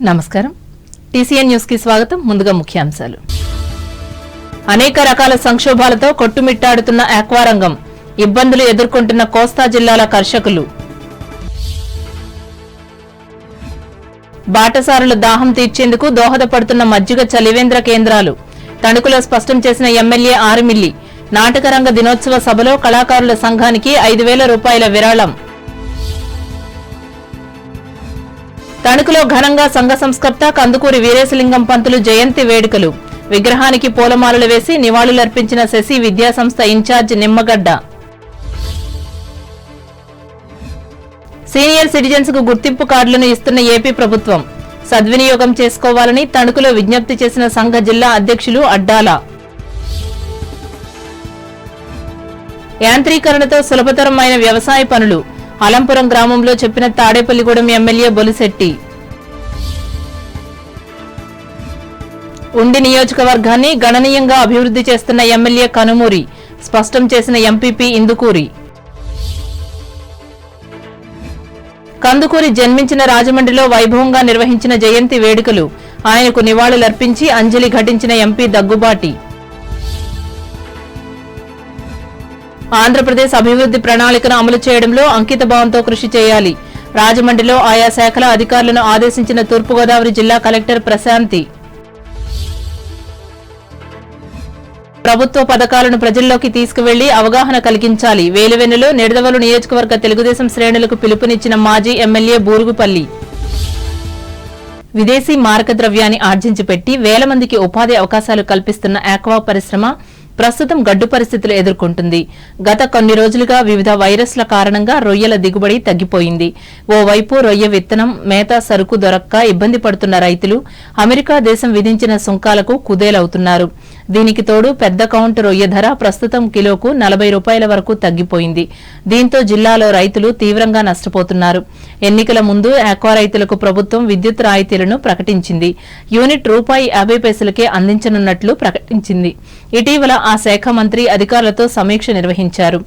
నమస్కారం. TCN news కి స్వాగతం. ముందుగా ముఖ్యాంశాలు. అనేక రకాల సంక్షోభాలతో కొట్టుమిట్టాడుతున్న ఆక్వా రంగం, ఇబ్బందులు ఎదుర్కొంటున్న కోస్తా జిల్లాల కర్షకులు. బాటసారుల దాహం తీర్చేందుకు దోహదపడుతున్న మజ్జిగ చలివేంద్ర కేంద్రాలు, తణుకులో స్పష్టం చేసిన ఎమ్మెల్యే ఆరుమిల్లి. నాటకరంగ దినోత్సవ సభలో కళాకారుల సంఘానికి 5,000 రూపాయల విరాళం. తణుకులో ఘనంగా సంఘ సంస్కర్త కందుకూరి వీరేశలింగం పంతులు జయంతి వేడుకలు. విగ్రహానికి పూలమాలలు వేసి నివాళులర్పించిన శశి విద్యాసంస్థ ఇన్ఛార్జ్ నిమ్మగడ్డ. సీనియర్ సిటిజన్స్ కు గుర్తింపు కార్డులను ఇస్తున్న ఏపీ ప్రభుత్వం, సద్వినియోగం చేసుకోవాలని తణుకులో విజ్ఞప్తి చేసిన సంఘ జిల్లా అధ్యక్షులు అడ్డాల. యాంత్రీకరణతో సులభతరమైన వ్యవసాయ పనులు, అలంపురం గ్రామంలో చెప్పిన తాడేపల్లిగూడెం ఎమ్మెల్యే బొలిశెట్టి. ఉండి నియోజకవర్గాన్ని గణనీయంగా అభివృద్ధి చేస్తున్న ఎమ్మెల్యే కనుమూరి, స్పష్టం చేసిన ఎంపీపీ ఇందుకూరి. కందుకూరి జన్మించిన రాజమండ్రిలో వైభవంగా నిర్వహించిన జయంతి వేడుకలు, ఆయనకు నివాళులర్పించి అంజలి ఘటించిన ఎంపీ దగ్గుబాటి. ఆంధ్రప్రదేశ్ అభివృద్ధి ప్రణాళికను అమలు చేయడంలో అంకితభావంతో కృషి చేయాలి, రాజమండ్రిలో ఆయా శాఖల అధికారులను ఆదేశించిన తూర్పుగోదావరి జిల్లా కలెక్టర్ ప్రశాంతి. ప్రభుత్వ పథకాలను ప్రజల్లోకి తీసుకువెళ్లి అవగాహన కలిగించాలి, వేలువెన్నులో నిడదవోలు నియోజకవర్గ తెలుగుదేశం శ్రేణులకు పిలుపునిచ్చిన మాజీ ఎమ్మెల్యే బూరుగుపల్లి. విదేశీ మారక ద్రవ్యాన్ని ఆర్జించి పెట్టి వేల మందికి ఉపాధి అవకాశాలు కల్పిస్తున్న ఆక్వా పరిశ్రమ ప్రస్తుతం గడ్డు పరిస్థితులు ఎదుర్కొంటుంది. గత కొన్ని రోజులుగా వివిధ వైరస్ల కారణంగా రొయ్యల దిగుబడి తగ్గిపోయింది. ఓవైపు రొయ్య విత్తనం, మేత సరుకు దొరక్క ఇబ్బంది పడుతున్న రైతులు అమెరికా దేశం విధించిన సుంకాలకు కుదేలవుతున్నారు. దీనికి తోడు పెద్ద కౌంట్ రొయ్య ధర ప్రస్తుతం కిలోకు 40 రూపాయల వరకు తగ్గిపోయింది. దీంతో జిల్లాలో రైతులు తీవ్రంగా నష్టపోతున్నారు. ఎన్నికల ముందు ఆక్వా రైతులకు ప్రభుత్వం విద్యుత్ రాయితీలను ప్రకటించింది. యూనిట్ ₹50 అందించనున్నట్లు ప్రకటించింది. ఇటీవల ఆ శాఖ మంత్రి అధికారులతో సమీక్ష నిర్వహించారు.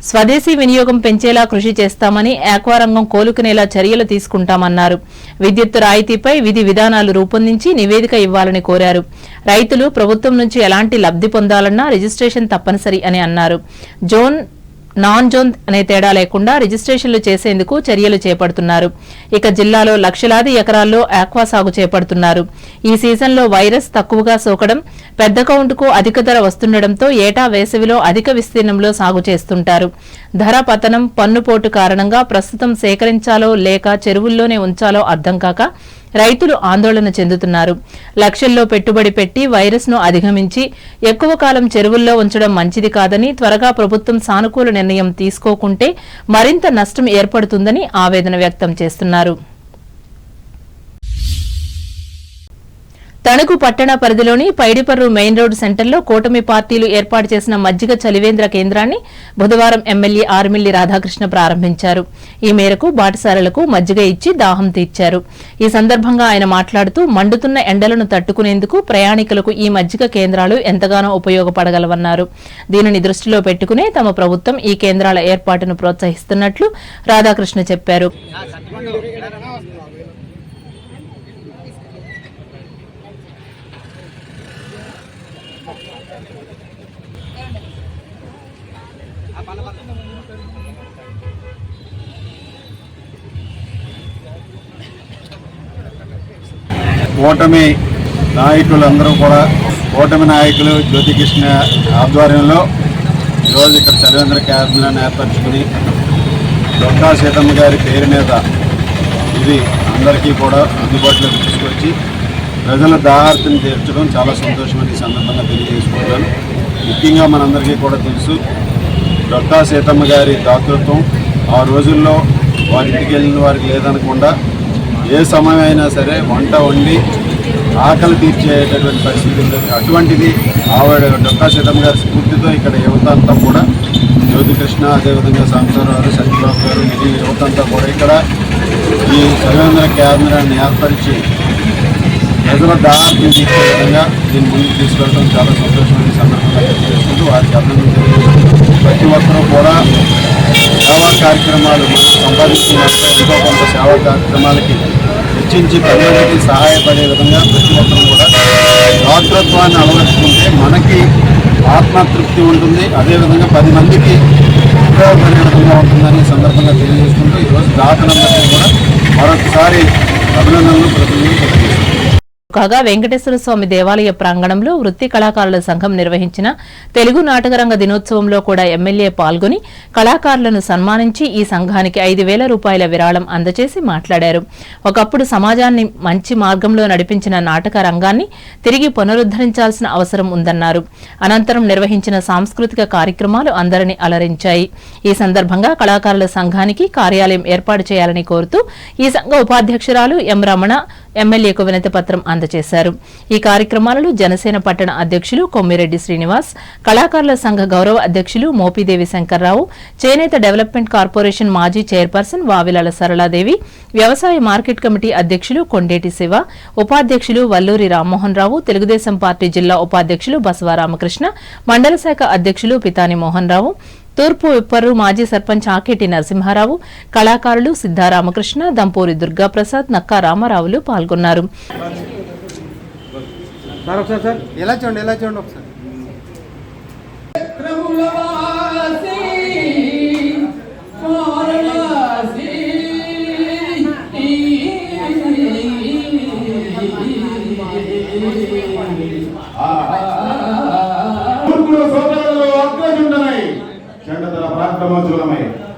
స్వదేశీ వినియోగం పెంచేలా కృషి చేస్తామని, ఆక్వా రంగం కోలుకునేలా చర్యలు తీసుకుంటామన్నారు. విద్యుత్ రాయితీపై విధి విధానాలు రూపొందించి నివేదిక ఇవ్వాలని కోరారు. రైతులు ప్రభుత్వం నుంచి ఎలాంటి లబ్ధి పొందాలన్నా రిజిస్ట్రేషన్ తప్పనిసరి అని అన్నారు. జోన్, నాన్ జోన్ అనే తేడా లేకుండా రిజిస్ట్రేషన్లు చేసేందుకు చర్యలు చేపడుతున్నారు. ఇక జిల్లాలో లక్షలాది ఎకరాల్లో ఆక్వా సాగు చేపడుతున్నారు. ఈ సీజన్లో వైరస్ తక్కువగా సోకడం, పెద్ద కౌంటుకు అధిక ధర వస్తుండటంతో ఏటా వేసవిలో అధిక విస్తీర్ణంలో సాగు చేస్తుంటారు. ధర పతనం, పన్నుపోటు కారణంగా ప్రస్తుతం సేకరించాలో లేక చెరువుల్లోనే ఉంచాలో అర్థం కాక రైతులు ఆందోళన చెందుతున్నారు. లక్షల్లో పెట్టుబడి పెట్టి వైరస్ ను అధిగమించి ఎక్కువ కాలం చెరువుల్లో ఉంచడం మంచిది కాదని, త్వరగా ప్రభుత్వం సానుకూల నిర్ణయం తీసుకోకుంటే మరింత నష్టం ఏర్పడుతుందని ఆవేదన వ్యక్తం చేస్తున్నారు. తణుకు పట్టణ పరిధిలోని పైడిపర్రు మెయిన్ రోడ్ సెంటర్లో కూటమి పార్టీలు ఏర్పాటు చేసిన మజ్జిగ చలివేంద్ర కేంద్రాన్ని బుధవారం ఎమ్మెల్యే ఆరుమిల్లి రాధాకృష్ణ ప్రారంభించారు. ఈ మేరకు బాటసారులకు మజ్జిగ ఇచ్చి దాహం తీర్చారు. ఈ సందర్భంగా ఆయన మాట్లాడుతూ మండుతున్న ఎండలను తట్టుకునేందుకు ప్రయాణికులకు ఈ మజ్జిగ కేంద్రాలు ఎంతగానో ఉపయోగపడగలవన్నారు. దీనిని దృష్టిలో పెట్టుకునే తమ ప్రభుత్వం ఈ కేంద్రాల ఏర్పాటును ప్రోత్సహిస్తున్నట్లు రాధాకృష్ణ చెప్పారు. కూటమి నాయకులందరూ కూడా, కూటమి నాయకులు జ్యోతికృష్ణ ఆధ్వర్యంలో ఈరోజు ఇక్కడ చలివేంద్ర కేంద్రాన్ని ఏర్పరచుకుని డొక్కా సీతమ్మ గారి పేరు మీద ఇది అందరికీ కూడా అందుబాటులోకి తీసుకొచ్చి ప్రజల దాహార్తిని తీర్చడం చాలా సంతోషమని ఈ సందర్భంగా తెలియజేసుకుంటాను. ముఖ్యంగా మనందరికీ కూడా తెలుసు, డొక్కా సీతమ్మ గారి దాతృత్వం. ఆ రోజుల్లో వారి ఇంటికి వెళ్ళిన వారికి లేదనకుండా ఏ సమయం అయినా సరే వంట వండి ఆకలి తీర్చేటటువంటి పరిస్థితి ఉంది. అటువంటిది ఆవిడ డొక్కా సీతమ్మ గారి స్ఫూర్తితో ఇక్కడ యువత అంతా కూడా, జ్యోతికృష్ణ, అదేవిధంగా సాంబశివరావు, సత్యబాబు గారు, ఈ యువత అంతా కూడా ఇక్కడ ఈ చలివేంద్ర కేంద్రాన్ని ఏర్పరిచి ప్రజల దాహాన్ని తీర్చే విధంగా దీన్ని ముందుకు తీసుకెళ్ళడం చాలా సంతోషమైన సందర్భంగా తెలియజేసుకుంటూ వారికి అభినందనలు. ప్రతి ఒక్కరూ కూడా సేవా కార్యక్రమాలు మనం సంపాదించిన ఎంతో కొంత సేవా కార్యక్రమాలకి వెచ్చించి ప్రజలకి సహాయపడే విధంగా ప్రతి ఒక్కరూ కూడా దాతృత్వాన్ని అలవర్చుకుంటే మనకి ఆత్మతృప్తి ఉంటుంది, అదేవిధంగా 10 మందికి ఉపయోగపడే విధంగా ఉంటుందని సందర్భంగా తెలియజేసుకుంటూ ఈరోజు దాతలందరికీ కూడా మరొకసారి అభినందనలు తెలియజేస్తున్నాను. కాగా వెంకటేశ్వర స్వామి దేవాలయ ప్రాంగణంలో వృత్తి కళాకారుల సంఘం నిర్వహించిన తెలుగు నాటకరంగ దినోత్సవంలో కూడా ఎమ్మెల్యే పాల్గొని కళాకారులను సన్మానించి ఈ సంఘానికి 5,000 రూపాయల విరాళం అందజేసి మాట్లాడారు. ఒకప్పుడు సమాజాన్ని మంచి మార్గంలో నడిపించిన నాటక రంగాన్ని తిరిగి పునరుద్ధరించాల్సిన అవసరం ఉందన్నారు. అనంతరం నిర్వహించిన సాంస్కృతిక కార్యక్రమాలు అందరినీ అలరించాయి. ఈ సందర్భంగా కళాకారుల సంఘానికి కార్యాలయం ఏర్పాటు చేయాలని కోరుతూ ఈ సంఘ ఉపాధ్యక్షురాలు ఎం రమణ ఎమ్మెల్యేకు వినతి పత్రం అందజేశారు. ఈ కార్యక్రమాలలో జనసేన పట్టణ అధ్యక్షులు కొమ్మిరెడ్డి శ్రీనివాస్, కళాకారుల సంఘ గౌరవ అధ్యక్షులు మోపిదేవి శంకర్రావు, చేనేత డెవలప్మెంట్ కార్పొరేషన్ మాజీ చైర్పర్సన్ వావిలాల సరళాదేవి, వ్యవసాయ మార్కెట్ కమిటీ అధ్యక్షులు కొండేటి శివ, ఉపాధ్యక్షులు వల్లూరి రామ్మోహన్ రావు, తెలుగుదేశం పార్టీ జిల్లా ఉపాధ్యక్షులు బసవరామకృష్ణ, మండల శాఖ అధ్యక్షులు పితాని మోహన్ రావు, తూర్పు విప్పర్రు మాజీ సర్పంచ్ ఆకేటి నరసింహారావు, కళాకారులు సిద్ధారామకృష్ణ, దంపూరి దుర్గాప్రసాద్, నక్కా రామారావులు పాల్గొన్నారు.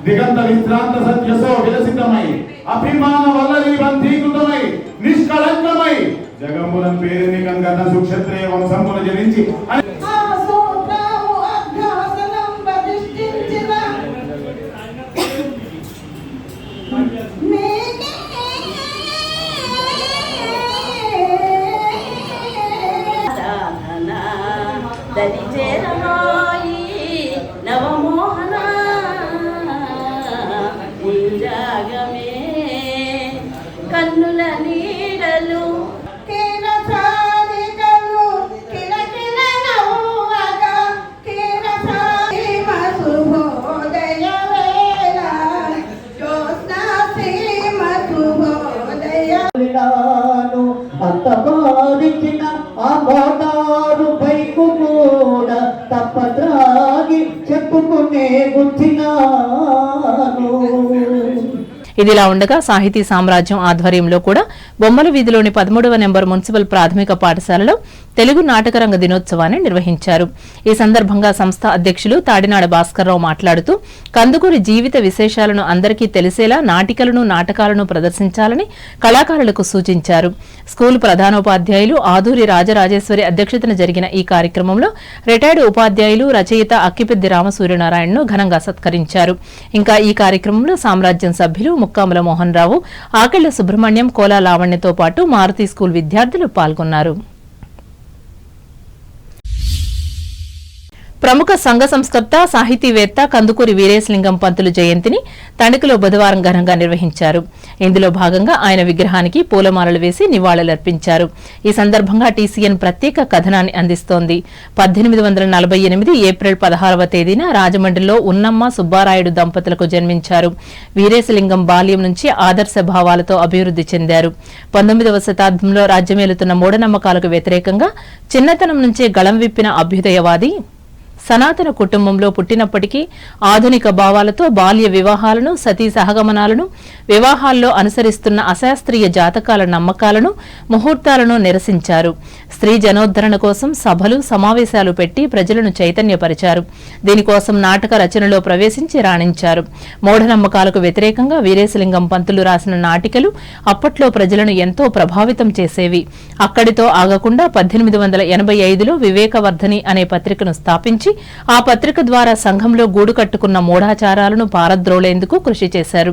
దిగంత విశ్రాంత సత్యసో విలసితమై అభిమాన వల్లరి బంధీకృతమై నిష్కళంకమై జగములం పేరుని గంగన్న సుక్షత్రియ వంశమున జనించి కన్నుల నీడలు కీరసాదికలు కిలకిల నవ్వగా కీరసాది మధుబోదయ వేళ జ్యోత్స్నా సీమ శుభోదయ అంతమాదించిన ఆ మోటారు బైకు కూడా తప్పత్రాగి చెప్పుకునే గుర్తినాను. ఇదిలా ఉండగా సాహితీ సామ్రాజ్యం ఆధ్వర్యంలో కూడా బొమ్మల వీధిలోని 13వ నెంబర్ మున్సిపల్ ప్రాథమిక పాఠశాలలో తెలుగు నాటకరంగ దినోత్సవాన్ని నిర్వహించారు. ఈ సందర్భంగా సంస్థ అధ్యక్షులు తాడినాడ భాస్కర్రావు మాట్లాడుతూ కందుకూరి జీవిత విశేషాలను అందరికీ తెలిసేలా నాటికలను నాటకాలను ప్రదర్శించాలని కళాకారులకు సూచించారు. స్కూల్ ప్రధానోపాధ్యాయులు ఆదూరి రాజరాజేశ్వరి అధ్యక్షతన జరిగిన ఈ కార్యక్రమంలో రిటైర్డ్ ఉపాధ్యాయులు రచయిత అక్కిపెద్ది రామసూర్యనారాయణను ఘనంగా సత్కరించారు. ఇంకా ఈ కార్యక్రమంలో సామ్రాజ్యం సభ్యులు ముక్కాముల మోహన్ రావు, ఆకెళ్ల సుబ్రహ్మణ్యం, కోలా లావణ్యతో పాటు మారుతి స్కూల్ విద్యార్థులు పాల్గొన్నారు. ప్రముఖ సంఘ సంస్కర్త సాహితీవేత్త కందుకూరి వీరేశలింగం పంతులు జయంతిని తణుకులో బుధవారం ఘనంగా నిర్వహించారు. ఇందులో భాగంగా ఆయన విగ్రహానికి పూలమాలలు వేసి నివాళులర్పించారు. ఈ సందర్భంగా టీసీఎన్ ప్రత్యేక కథనాన్ని అందిస్తోంది. 1848 ఏప్రిల్ 16వ తేదీన రాజమండ్రిలో ఉన్నమ్మ సుబ్బారాయుడు దంపతులకు జన్మించారు. వీరేశలింగం బాల్యం నుంచి ఆదర్శ భావాలతో అభివృద్ధి చెందారు. 19వ శతాబ్దంలో రాజ్యమేలుతున్న మూఢనమ్మకాలకు వ్యతిరేకంగా చిన్నతనం నుంచే గళం విప్పిన అభ్యుదయవాది. సనాతన కుటుంబంలో పుట్టినప్పటికీ ఆధునిక భావాలతో బాల్య వివాహాలను, సతీ సహగమనాలను, వివాహాల్లో అనుసరిస్తున్న అశాస్త్రీయ జాతకాల నమ్మకాలను, ముహూర్తాలను నిరసించారు. స్త్రీ జనోద్ధరణ కోసం సభలు, సమావేశాలు పెట్టి ప్రజలను చైతన్యపరిచారు. దీనికోసం నాటక రచనలో ప్రవేశించి రాణించారు. మూఢనమ్మకాలకు వ్యతిరేకంగా వీరేశలింగం పంతులు రాసిన నాటికలు అప్పట్లో ప్రజలను ఎంతో ప్రభావితం చేసేవి. అక్కడితో ఆగకుండా 1885లో వివేకవర్ధని అనే పత్రికను స్థాపించి ఆ పత్రిక ద్వారా సంఘంలో గూడు కట్టుకున్న మూఢాచారాలను పారద్రోలేందుకు కృషి చేశారు.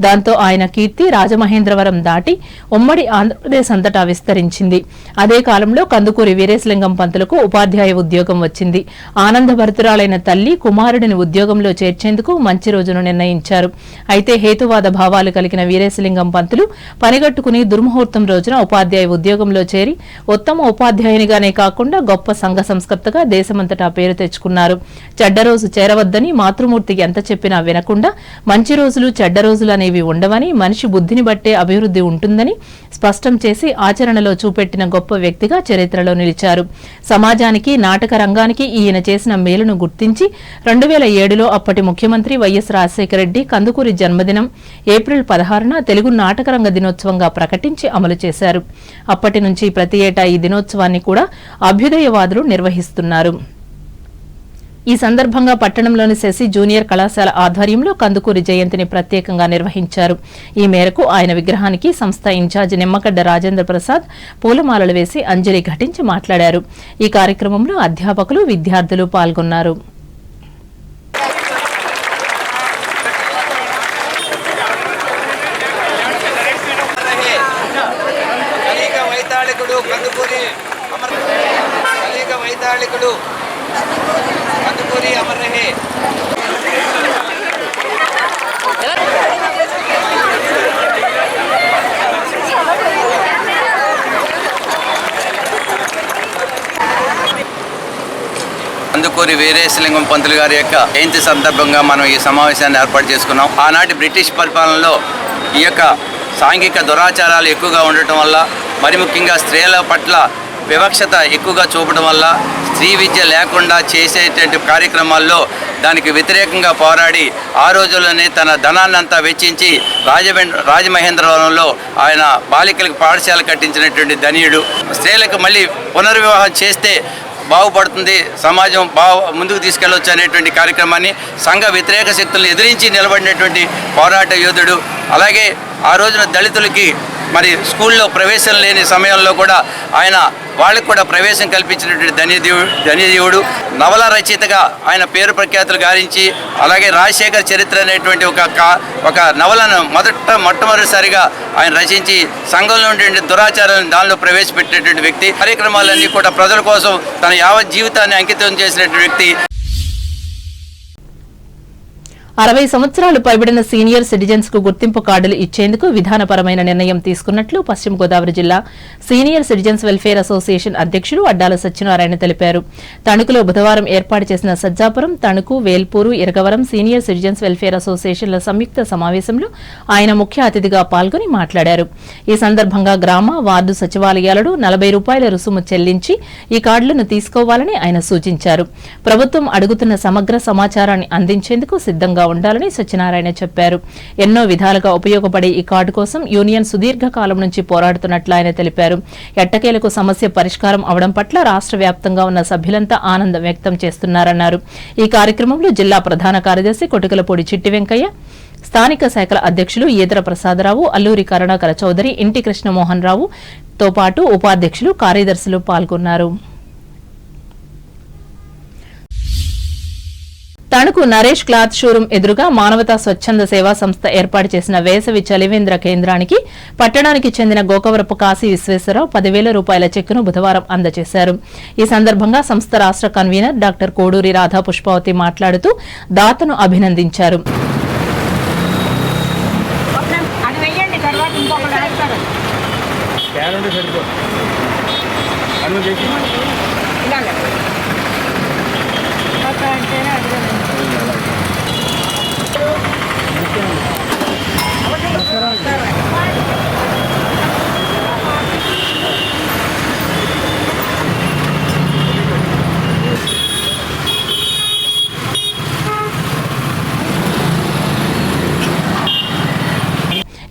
దాంతో ఆయన కీర్తి రాజమహేంద్రవరం దాటి ఉమ్మడి ఆంధ్రప్రదేశ్ అంతటా విస్తరించింది. అదే కాలంలో కందుకూరి వీరేశలింగం పంతులకు ఉపాధ్యాయ ఉద్యోగం వచ్చింది. ఆనందభరితురాలైన తల్లి కుమారుడిని ఉద్యోగంలో చేర్చేందుకు మంచి రోజును నిర్ణయించారు. అయితే హేతువాద భావాలు కలిగిన వీరేశలింగం పంతులు పనిగట్టుకుని దుర్ముహూర్తం రోజున ఉపాధ్యాయ ఉద్యోగంలో చేరి ఉత్తమ ఉపాధ్యాయునిగానే కాకుండా గొప్ప సంఘ సంస్కర్తగా దేశమంతటా పేరు తెచ్చుకున్నారు. నేర్చుకున్నారు. చెడ్డ రోజు చేరవద్దని, మాతృమూర్తికి ఎంత చెప్పినా వినకుండా మంచి రోజులు చెడ్డ రోజులు అనేవి ఉండవని, మనిషి బుద్ధిని బట్టే అభివృద్ధి ఉంటుందని స్పష్టం చేసి ఆచరణలో చూపెట్టిన గొప్ప వ్యక్తిగా చరిత్రలో నిలిచారు. సమాజానికి, నాటక రంగానికి ఈయన చేసిన మేలును గుర్తించి 2007లో అప్పటి ముఖ్యమంత్రి వైఎస్ రాజశేఖర రెడ్డి కందుకూరి జన్మదినం ఏప్రిల్ 16న తెలుగు నాటకరంగ దినోత్సవంగా ప్రకటించి అమలు చేశారు. అప్పటి నుంచి ప్రతి ఏటా ఈ దినోత్సవాన్ని కూడా అభ్యుదయవాదులు నిర్వహిస్తున్నారు. ఈ సందర్భంగా పట్టణంలోని శశి జూనియర్ కళాశాల ఆధ్వర్యంలో కందుకూరి జయంతిని ప్రత్యేకంగా నిర్వహించారు. ఈ మేరకు ఆయన విగ్రహానికి సంస్థ ఇన్ఛార్జి నిమ్మగడ్డ రాజేంద్ర ప్రసాద్ పూలమాలలు వేసి అంజలి ఘటించి మాట్లాడారు. ఈ కార్యక్రమంలో అధ్యాపకులు, విద్యార్థులు పాల్గొన్నారు. కందుకూరి అమర్ రహే. కందుకూరి వీరేశలింగం పంతులు గారి యొక్క జయంతి సందర్భంగా మనం ఈ సమావేశాన్ని ఏర్పాటు చేసుకున్నాం. ఆనాటి బ్రిటిష్ పరిపాలనలో ఈ యొక్క సాంఘిక దురాచారాలు ఎక్కువగా ఉండటం వల్ల, మరి ముఖ్యంగా స్త్రీల పట్ల వివక్షత ఎక్కువగా చూపడం వల్ల, స్త్రీ విద్య లేకుండా చేసేటువంటి కార్యక్రమాల్లో దానికి వ్యతిరేకంగా పోరాడి ఆ రోజుల్లోనే తన ధనాన్నంతా వెచ్చించి రాజమహేంద్రవరంలో ఆయన బాలికలకు పాఠశాల కట్టించినటువంటి ధనియుడు. స్త్రీలకు మళ్ళీ పునర్వివాహం చేస్తే బాగుపడుతుంది, సమాజం ముందుకు తీసుకెళ్లొచ్చు అనేటువంటి కార్యక్రమాన్ని సంఘ వ్యతిరేక శక్తులను ఎదిరించి నిలబడినటువంటి పోరాట యోధుడు. అలాగే ఆ రోజున దళితులకి మరి స్కూల్లో ప్రవేశం లేని సమయంలో కూడా ఆయన వాళ్ళకు కూడా ప్రవేశం కల్పించినటువంటి ధన్యజీవుడు. నవల రచయితగా ఆయన పేరు ప్రఖ్యాతులు గారించి, అలాగే రాజశేఖర చరిత్ర అనేటువంటి ఒక నవలను మొట్టమొదటిసారిగా ఆయన రచించి సంఘంలో ఉండే దురాచారాలను దానిలో ప్రవేశపెట్టినటువంటి వ్యక్తి. కార్యక్రమాలన్నీ కూడా ప్రజల కోసం తన యావత్ జీవితాన్ని అంకితం చేసినటువంటి వ్యక్తి. 60 సంవత్సరాలు పైబడిన సీనియర్ సిటిజన్స్ కు గుర్తింపు కార్డులు ఇచ్చేందుకు విధానపరమైన నిర్ణయం తీసుకున్నట్లు పశ్చిమ గోదావరి జిల్లా సీనియర్ సిటిజన్స్ వెల్ఫేర్ అసోసియేషన్ అధ్యక్షుడు అడ్డాల సత్యనారాయణ తెలిపారు. తణుకులో బుధవారం ఏర్పాటు చేసిన Sajjapuram, Tanuku, Velpuru, Iragavaram senior citizens welfare అసోసియేషన్ల సంయుక్త సమావేశంలో ఆయన ముఖ్య అతిథిగా పాల్గొని మాట్లాడారు. ఈ సందర్భంగా గ్రామ, వార్డు సచివాలయాలలో 40 రూపాయల రుసుము చెల్లించి ఈ కార్డులను తీసుకోవాలని ఆయన సూచించారు. ప్రభుత్వం అడుగుతున్న సమగ్ర సమాచారాన్ని అందించేందుకు సిద్ధంగా ఉండాలని సత్యనారాయణ చెప్పారు. ఎన్నో విధాలుగా ఉపయోగపడే ఈ కార్డు కోసం యూనియన్ సుదీర్ఘకాలం నుంచి పోరాడుతున్నట్లు ఆయన తెలిపారు. ఎట్టకేలకు సమస్య పరిష్కారం అవడం పట్ల రాష్ట్ర వ్యాప్తంగా ఉన్న సభ్యులంతా ఆనందం వ్యక్తం చేస్తున్నారన్నారు. ఈ కార్యక్రమంలో జిల్లా ప్రధాన కార్యదర్శి కొటికలపూడి చిట్టి వెంకయ్య, స్థానిక శాఖల అధ్యక్షులు ఈదర ప్రసాదరావు, అల్లూరి కరుణాకర చౌదరి, ఇంటి కృష్ణమోహన్ రావుతో పాటు ఉపాధ్యక్షులు, కార్యదర్శులు పాల్గొన్నారు. తణుకు నరేష్ క్లాత్ షోరూం ఎదురుగా మానవతా స్వచ్ఛంద సేవా సంస్థ ఏర్పాటు చేసిన వేసవి చలివేంద్ర కేంద్రానికి పట్టణానికి చెందిన గోకవరపు కాశీ విశ్వేశ్వరరావు 10,000 రూపాయల చెక్కును బుధవారం అందజేశారు. ఈ సందర్భంగా సంస్థ రాష్ట్ర కన్వీనర్ డాక్టర్ కోడూరి రాధా పుష్పావతి మాట్లాడుతూ దాతను అభినందించారు.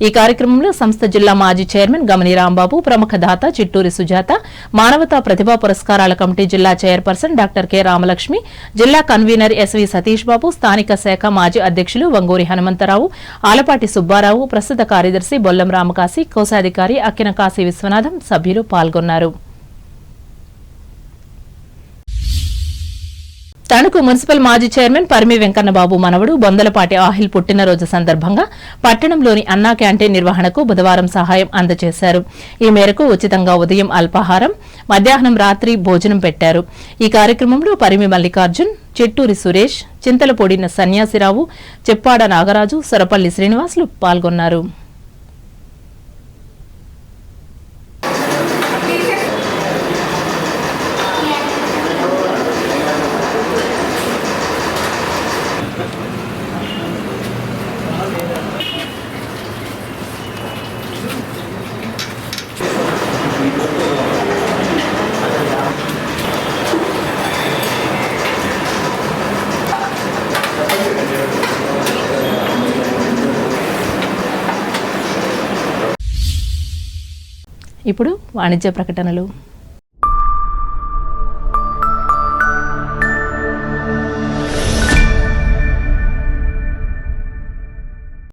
ఈ కార్యక్రమంలో సంస్థ జిల్లా మాజీ చైర్మన్ గమని రాంబాబు, ప్రముఖ దాత చిట్టూరి సుజాత, మానవతా ప్రతిభా పురస్కారాల కమిటీ జిల్లా చైర్పర్సన్ డాక్టర్ కె రామలక్ష్మి, జిల్లా కన్వీనర్ ఎస్వి సతీష్ బాబు, స్థానిక శాఖ మాజీ అధ్యక్షులు వంగూరి హనుమంతరావు, ఆలపాటి సుబ్బారావు, ప్రస్తుత కార్యదర్శి బొల్లం రామకాశి, కోశాధికారి అక్కిన కాశీ విశ్వనాథం సభ్యులు పాల్గొన్నారు. తణుకు మున్సిపల్ మాజీ చైర్మన్ పరిమి వెంకన్నబాబు మనవడు బొందలపాటి ఆహిల్ పుట్టినరోజు సందర్భంగా పట్టణంలోని అన్నా క్యాంటీన్ నిర్వహణకు బుధవారం సహాయం అందజేశారు. ఈ మేరకు ఉచితంగా ఉదయం అల్పాహారం, మధ్యాహ్నం, రాత్రి భోజనం పెట్టారు. ఈ కార్యక్రమంలో పరిమి మల్లికార్జున్, చిట్టూరి సురేష్, చింతలపూడి సన్యాసిరావు, చెప్పాడ నాగరాజు, సొరపల్లి శ్రీనివాసులు పాల్గొన్నారు. ఇప్పుడు వాణిజ్య ప్రకటనలు.